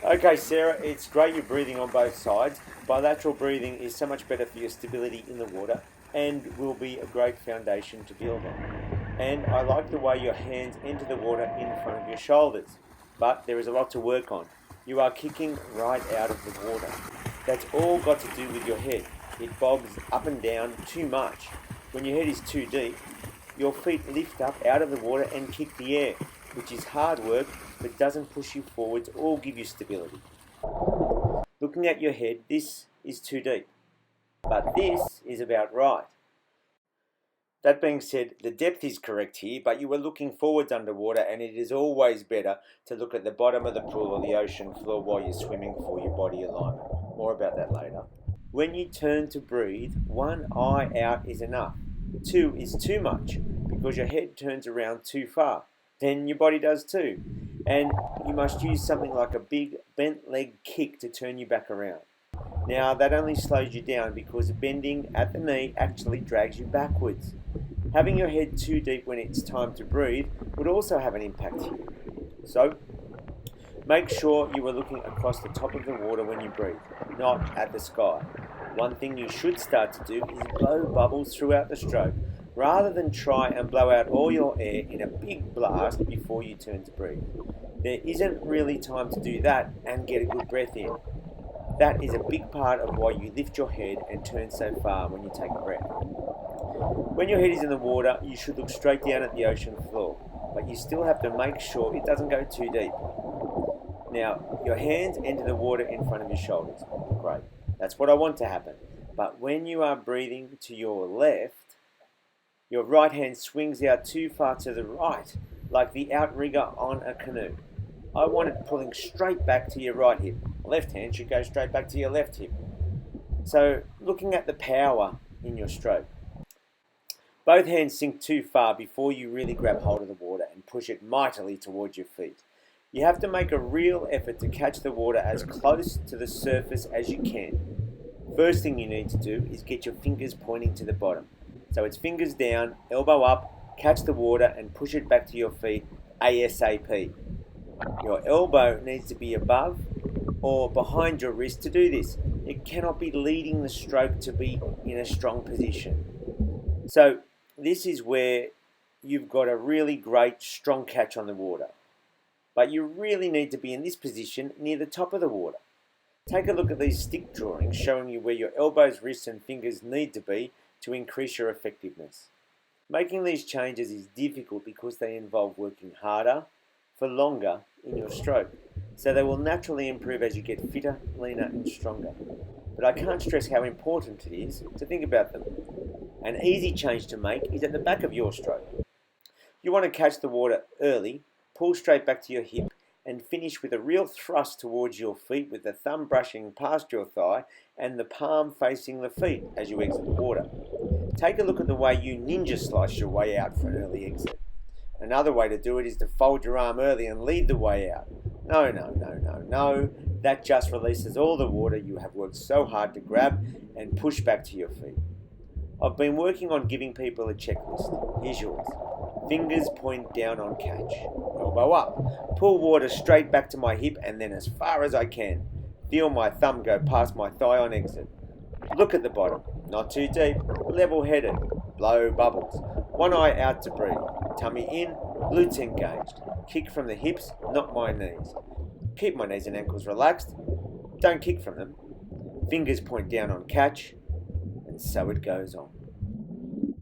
Okay, Sarah, it's great you're breathing on both sides. Bilateral breathing is so much better for your stability in the water and will be a great foundation to build on. And I like the way your hands enter the water in front of your shoulders. But there is a lot to work on. You are kicking right out of the water. That's all got to do with your head. It bobs up and down too much. When your head is too deep, your feet lift up out of the water and kick the air, which is hard work but doesn't push you forwards or give you stability. Looking at your head, this is too deep, but this is about right. That being said, the depth is correct here, but you are looking forwards underwater, and it is always better to look at the bottom of the pool or the ocean floor while you're swimming for your body alignment. More about that later. When you turn to breathe, one eye out is enough. Two is too much because your head turns around too far. Then your body does too. And you must use something like a big bent leg kick to turn you back around. Now that only slows you down because bending at the knee actually drags you backwards. Having your head too deep when it's time to breathe would also have an impact here. So, make sure you are looking across the top of the water when you breathe, not at the sky. One thing you should start to do is blow bubbles throughout the stroke, rather than try and blow out all your air in a big blast before you turn to breathe. There isn't really time to do that and get a good breath in. That is a big part of why you lift your head and turn so far when you take a breath. When your head is in the water, you should look straight down at the ocean floor, but you still have to make sure it doesn't go too deep. Now, your hands enter the water in front of your shoulders. Great. That's what I want to happen. But when you are breathing to your left, your right hand swings out too far to the right, like the outrigger on a canoe. I want it pulling straight back to your right hip. Left hand should go straight back to your left hip. So, looking at the power in your stroke. Both hands sink too far before you really grab hold of the water and push it mightily towards your feet. You have to make a real effort to catch the water as close to the surface as you can. First thing you need to do is get your fingers pointing to the bottom. So it's fingers down, elbow up, catch the water and push it back to your feet ASAP. Your elbow needs to be above or behind your wrist to do this. It cannot be leading the stroke to be in a strong position. So this is where you've got a really great strong catch on the water. But you really need to be in this position near the top of the water. Take a look at these stick drawings showing you where your elbows, wrists and fingers need to be to increase your effectiveness. Making these changes is difficult because they involve working harder for longer in your stroke. So they will naturally improve as you get fitter, leaner and stronger. But I can't stress how important it is to think about them. An easy change to make is at the back of your stroke. You want to catch the water early, pull straight back to your hip and finish with a real thrust towards your feet with the thumb brushing past your thigh and the palm facing the feet as you exit the water. Take a look at the way you ninja slice your way out for an early exit. Another way to do it is to fold your arm early and lead the way out. No. That just releases all the water you have worked so hard to grab and push back to your feet. I've been working on giving people a checklist. Here's yours. Fingers point down on catch. Elbow up. Pull water straight back to my hip and then as far as I can. Feel my thumb go past my thigh on exit. Look at the bottom. Not too deep. Level-headed. Blow bubbles. One eye out to breathe. Tummy in. Glutes engaged. Kick from the hips, not my knees. Keep my knees and ankles relaxed. Don't kick from them. Fingers point down on catch. And so it goes on.